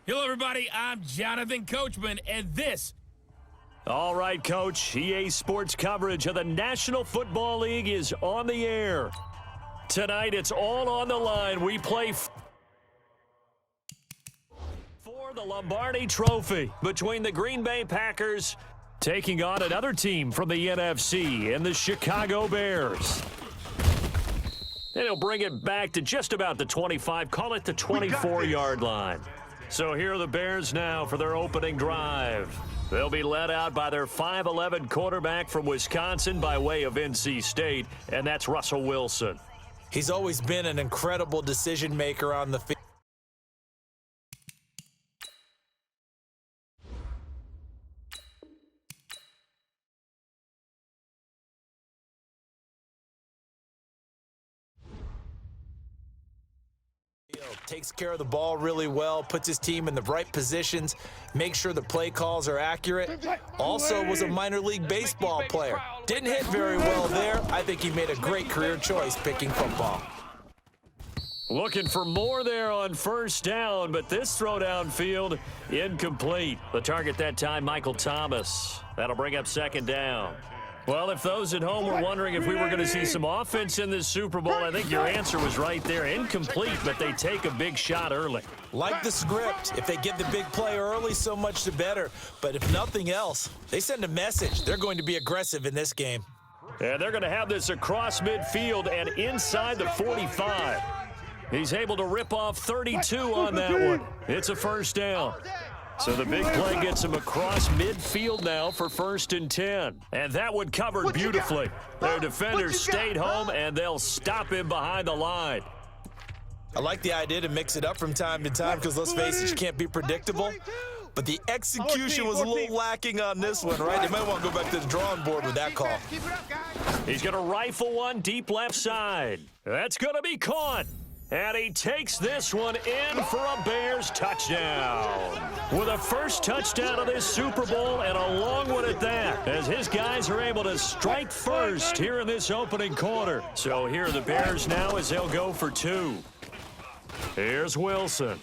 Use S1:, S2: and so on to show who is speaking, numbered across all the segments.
S1: Hello, everybody. I'm Jonathan Coachman, and this.
S2: All right, Coach. EA Sports coverage of the National Football League is on the air. Tonight, it's all on the line. We play for the Lombardi Trophy between the Green Bay Packers taking on another team from the NFC and the Chicago Bears. And he'll bring it back to just about the 25, call it the 24-yard line. So here are the Bears now for their opening drive. They'll be led out by their 5'11 quarterback from Wisconsin by way of NC State, and that's Russell Wilson.
S3: He's always been an incredible decision maker on the field. Takes care of the ball really well, puts his team in the right positions, makes sure the play calls are accurate. Also was a minor league baseball player. Didn't hit very well there. I think he made a great career choice picking football.
S2: Looking for more there on first down, but this throw downfield incomplete. The target that time, Michael Thomas. That'll bring up second down. Well, if those at home were wondering if we were going to see some offense in this Super Bowl, I think your answer was right there. Incomplete, but they take a big shot early.
S3: Like the script, if they get the big play early, so much the better. But if nothing else, they send a message. They're going to be aggressive in this game.
S2: And they're going to have this across midfield and inside the 45. He's able to rip off 32 on that one. It's a first down. So the big play gets him across midfield now for 1st and 10. And that one covered beautifully. Their defenders stayed home, and they'll stop him behind the line.
S3: I like the idea to mix it up from time to time because, let's face it, you can't be predictable. But the execution was a little lacking on this one, right? They might want to go back to the drawing board with that call.
S2: He's going to rifle one deep left side. That's going to be caught. And he takes this one in for a Bears touchdown. With a first touchdown of this Super Bowl and a long one at that, as his guys are able to strike first here in this opening quarter. So here are the Bears now as they'll go for 2. Here's Wilson.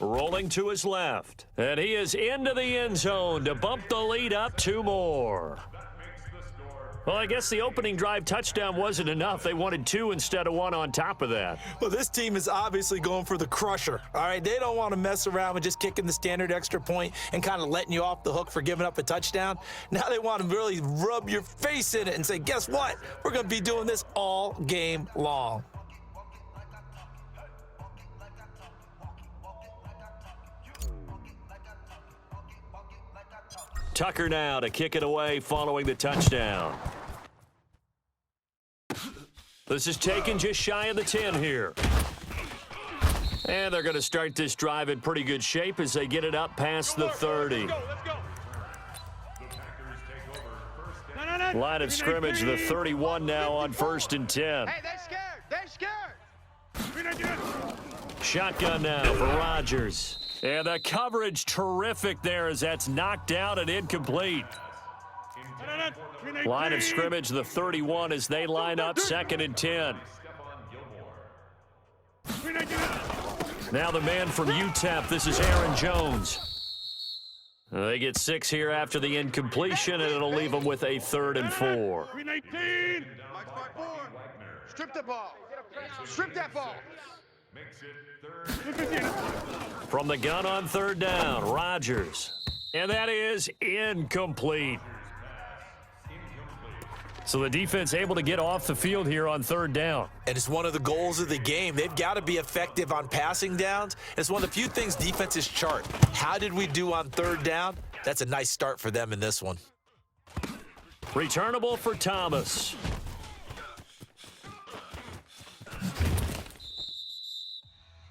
S2: Rolling to his left. And he is into the end zone to bump the lead up 2 more. Well, I guess the opening drive touchdown wasn't enough. They wanted 2 instead of 1 on top of that.
S3: Well, this team is obviously going for the crusher, all right? They don't want to mess around with just kicking the standard extra point and kind of letting you off the hook for giving up a touchdown. Now they want to really rub your face in it and say, guess what? We're going to be doing this all game long.
S2: Tucker now to kick it away following the touchdown. This is taken just shy of the 10 here. And they're going to start this drive in pretty good shape as they get it up past the 30. Line of scrimmage, the 31 now on 1st and 10.
S4: Hey, they're scared.
S2: Shotgun now for Rodgers. And the coverage terrific there as that's knocked out and incomplete. Line of scrimmage, the 31 as they line up 2nd and 10. Now the man from UTEP, this is Aaron Jones. They get 6 here after the incompletion, and it'll leave them with a 3rd and 4.
S4: Strip the ball. Strip that ball.
S2: From the gun on 3rd down, Rodgers. And that is incomplete. So the defense able to get off the field here on 3rd down.
S3: And it's one of the goals of the game. They've got to be effective on passing downs. It's one of the few things defenses chart. How did we do on 3rd down? That's a nice start for them in this one.
S2: Returnable for Thomas.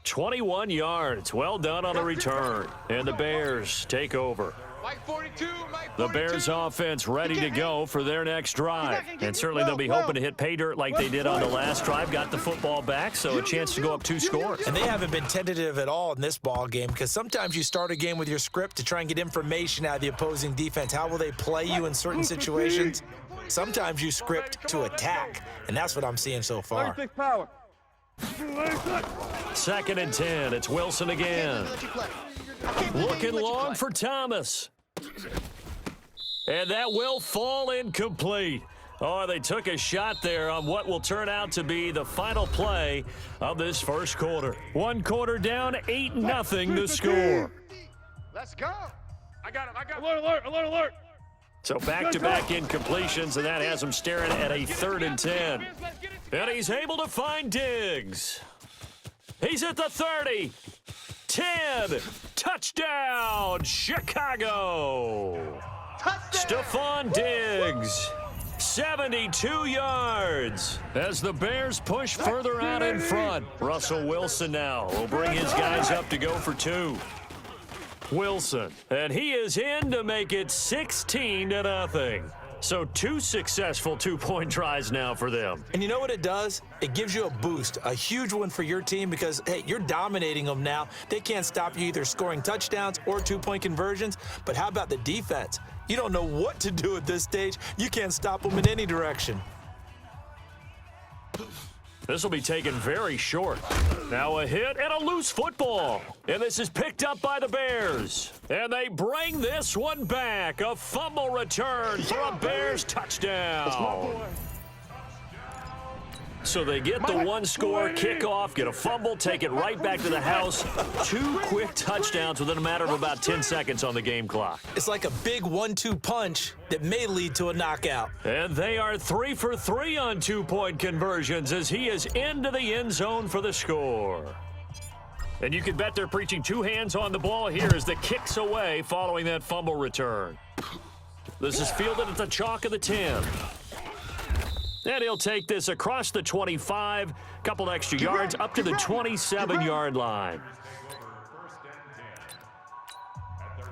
S2: $21 yards. Well done on the return. And the Bears take over. The Bears offense ready to go for their next drive. And certainly they'll be hoping to hit pay dirt like they did on the last drive. Got the football back, so a chance to go up 2 scores.
S3: And they haven't been tentative at all in this ball game because sometimes you start a game with your script to try and get information out of the opposing defense. How will they play you in certain situations? Sometimes you script to attack, and that's what I'm seeing so far.
S2: 2nd and 10. It's Wilson again. Looking long for Thomas. And that will fall incomplete. Oh, they took a shot there on what will turn out to be the final play of this first quarter. 1 quarter down, 8-0 to score.
S4: Let's go.
S1: I got him. Alert, alert, alert.
S2: So back-to-back incompletions, and that has him staring at a 3rd and 10. And he's able to find Diggs. He's at the 30. 10. Touchdown, Chicago. Stephon Diggs. 72 yards as the Bears push further out in front. Russell Wilson now will bring his guys up to go for 2. Wilson, and he is in to make it 16-0. So 2 successful 2-point tries now for them.
S3: And you know what it does? It gives you a boost, a huge one for your team because, hey, you're dominating them now. They can't stop you either scoring touchdowns or 2-point conversions. But how about the defense? You don't know what to do at this stage. You can't stop them in any direction.
S2: This will be taken very short. Now a hit and a loose football. And this is picked up by the Bears. And they bring this one back. A fumble return for a Bears touchdown. So they get the 1-score kickoff, get a fumble, take it right back to the house. 2 quick touchdowns within a matter of about 10 seconds on the game clock.
S3: It's like a big 1-2 punch that may lead to a knockout.
S2: And they are 3 for 3 on 2-point conversions as he is into the end zone for the score. And you can bet they're preaching 2 hands on the ball here as the kick's away following that fumble return. This is fielded at the chalk of the 10. And he'll take this across the 25, couple extra yards, up to the 27-yard line.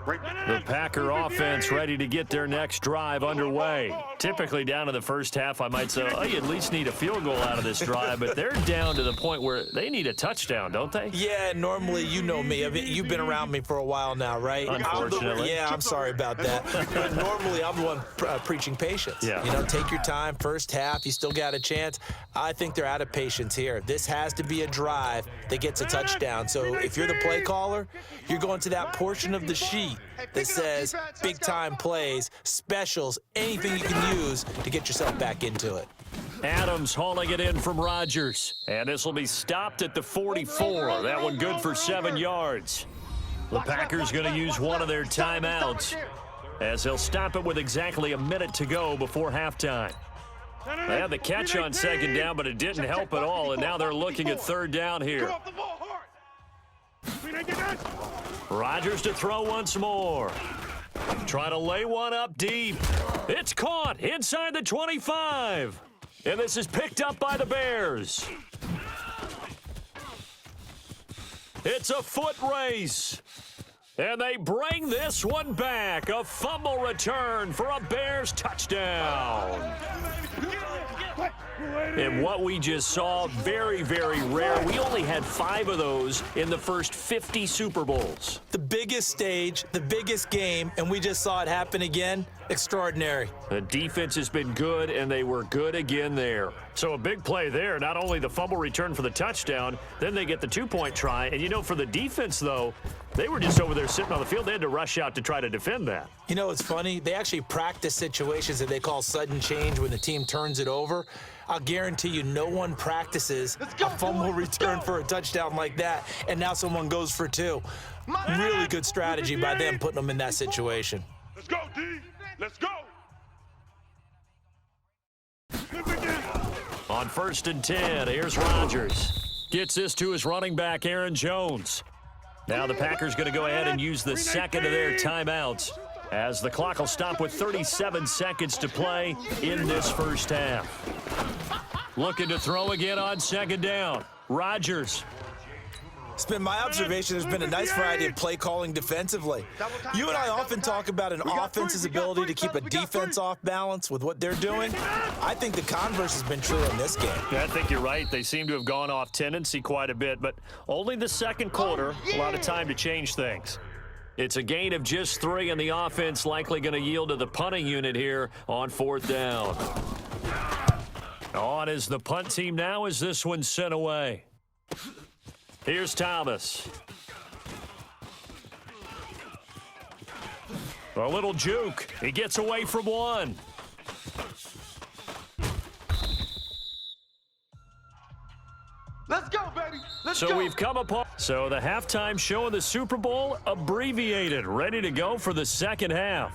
S2: The Packer offense ready to get their next drive underway. Typically down to the first half, I might say, oh, you at least need a field goal out of this drive, but they're down to the point where they need a touchdown, don't they?
S3: Yeah, normally, you know me. I mean, you've been around me for a while now, right?
S2: Unfortunately.
S3: I'm sorry about that. But normally, I'm the one preaching patience.
S2: Yeah.
S3: You know, take your time. First half, you still got a chance. I think they're out of patience here. This has to be a drive that gets a touchdown. So if you're the play caller, you're going to that portion of the sheet that says big-time plays, specials, anything you can use to get yourself back into it.
S2: Adams hauling it in from Rodgers. And this will be stopped at the 44. That one good for 7 yards. The Packers going to use one of their timeouts as they'll stop it with exactly a minute to go before halftime. They had the catch on 2nd down, but it didn't help at all, and now they're looking at 3rd down here. Rodgers to throw once more. Try to lay one up deep. It's caught inside the 25. And this is picked up by the Bears. It's a foot race. And they bring this one back. A fumble return for a Bears touchdown. And what we just saw, very, very rare. We only had 5 of those in the first 50 Super Bowls.
S3: The biggest stage, the biggest game, and we just saw it happen again. Extraordinary.
S2: The defense has been good, and they were good again there. So a big play there. Not only the fumble return for the touchdown, then they get the 2-point try. And, you know, for the defense, though, they were just over there sitting on the field. They had to rush out to try to defend that.
S3: You know, it's funny. They actually practice situations that they call sudden change when the team turns it over. I'll guarantee you no one practices a fumble return for a touchdown like that, and now someone goes for 2. Really good strategy by them putting them in that situation.
S4: Let's go, D. Let's go.
S2: On 1st and 10, here's Rodgers. Gets this to his running back, Aaron Jones. Now the Packers going to go ahead and use the 2nd of their timeouts as the clock will stop with 37 seconds to play in this first half. Looking to throw again on 2nd down. Rodgers.
S3: It's been my observation there's been a nice variety of play calling defensively. You and I often talk about an offense's ability to keep a defense off balance with what they're doing. I think the converse has been true in this game.
S2: Yeah, I think you're right. They seem to have gone off tendency quite a bit, but only the 2nd quarter, a lot of time to change things. It's a gain of just 3, and the offense likely going to yield to the punting unit here on 4th down. On is the punt team now as this one's sent away. Here's Thomas. A little juke. He gets away from one.
S4: Let's go, baby. Let's
S2: So
S4: go.
S2: we've come upon. So the halftime show of the Super Bowl abbreviated, ready to go for the second half.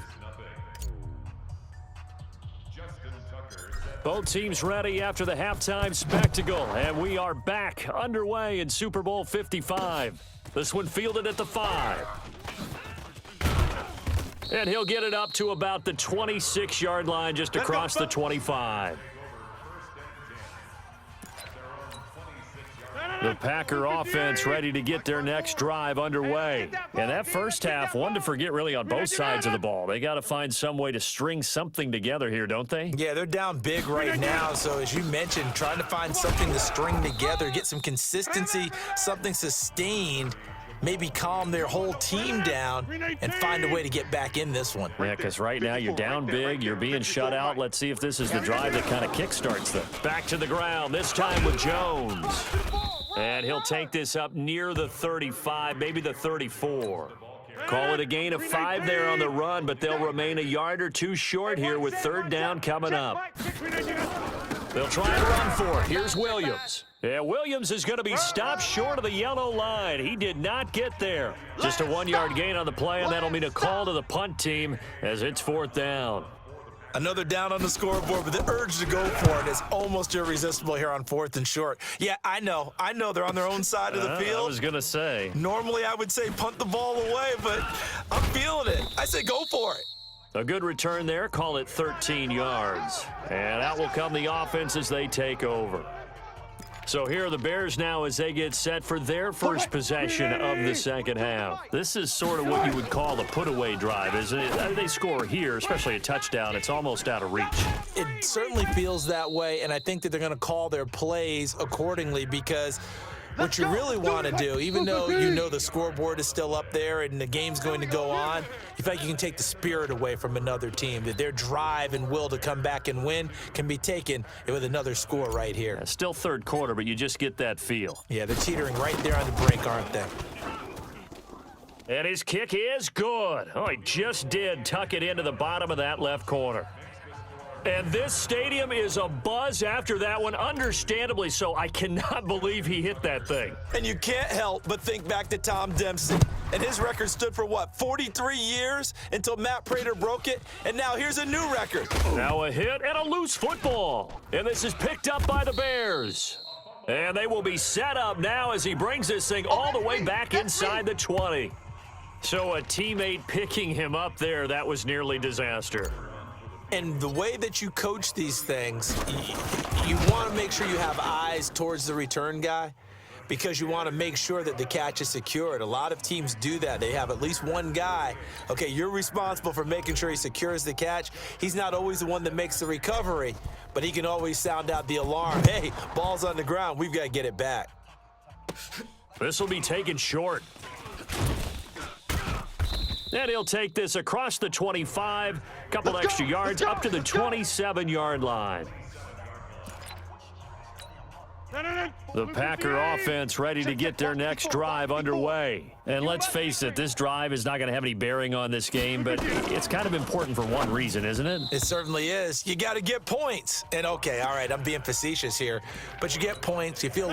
S2: Both teams ready after the halftime spectacle, and we are back underway in Super Bowl 55. This one fielded at the 5. And he'll get it up to about the 26-yard line just across the 25. The Packer offense ready to get their next drive underway. And that first half, one to forget really on both sides of the ball. They got to find some way to string something together here, don't they?
S3: Yeah, they're down big right now. So as you mentioned, trying to find something to string together, get some consistency, something sustained, maybe calm their whole team down and find a way to get back in this one.
S2: Yeah, because right now you're down big, you're being shut out. Let's see if this is the drive that kind of kickstarts them. Back to the ground, this time with Jones. And he'll take this up near the 35, maybe the 34. Call it a gain of 5 there on the run, but they'll remain a yard or two short here with third down coming up. They'll try and run for it. Here's Williams. Yeah, Williams is going to be stopped short of the yellow line. He did not get there. Just a 1-yard gain on the play, and that'll mean a call to the punt team as it's fourth down.
S3: Another down on the scoreboard, but the urge to go for it is almost irresistible here on 4th and short. Yeah, I know they're on their own side of the field.
S2: I was going to say.
S3: Normally I would say punt the ball away, but I'm feeling it. I say go for it.
S2: A good return there, call it 13 yards. And out will come the offense as they take over. So here are the Bears now as they get set for their first possession of the second half. This is sort of what you would call a put-away drive, isn't it? They score here, especially a touchdown. It's almost out of reach.
S3: It certainly feels that way, and I think that they're going to call their plays accordingly because what you really want to do, even though you know the scoreboard is still up there and the game's going to go on, you feel like you can take the spirit away from another team, that their drive and will to come back and win can be taken with another score right here.
S2: Still third quarter, but you just get that feel.
S3: Yeah, they're teetering right there on the brink, aren't they?
S2: And his kick is good. Oh, he just did tuck it into the bottom of that left corner. And this stadium is abuzz after that one, understandably so. I cannot believe he hit that thing.
S3: And you can't help but think back to Tom Dempsey. And his record stood for, what, 43 years until Matt Prater broke it? And now here's a new record.
S2: Now a hit and a loose football. And this is picked up by the Bears. And they will be set up now as he brings this thing all the way back inside the 20. So a teammate picking him up there, that was nearly disaster.
S3: And the way that you coach these things, you want to make sure you have eyes towards the return guy because you want to make sure that the catch is secured. A lot of teams do that. They have at least one guy. Okay, you're responsible for making sure he secures the catch. He's not always the one that makes the recovery, but he can always sound out the alarm. Hey, ball's on the ground. We've got to get it back.
S2: This will be taken short. And he'll take this across the 25, couple extra yards up to the 27-yard line. The Packer offense ready to get their next drive underway. And let's face it, this drive is not going to have any bearing on this game, but it's kind of important for one reason, isn't it?
S3: It certainly is. You got to get points. And okay, all right, I'm being facetious here, but you get points. You feel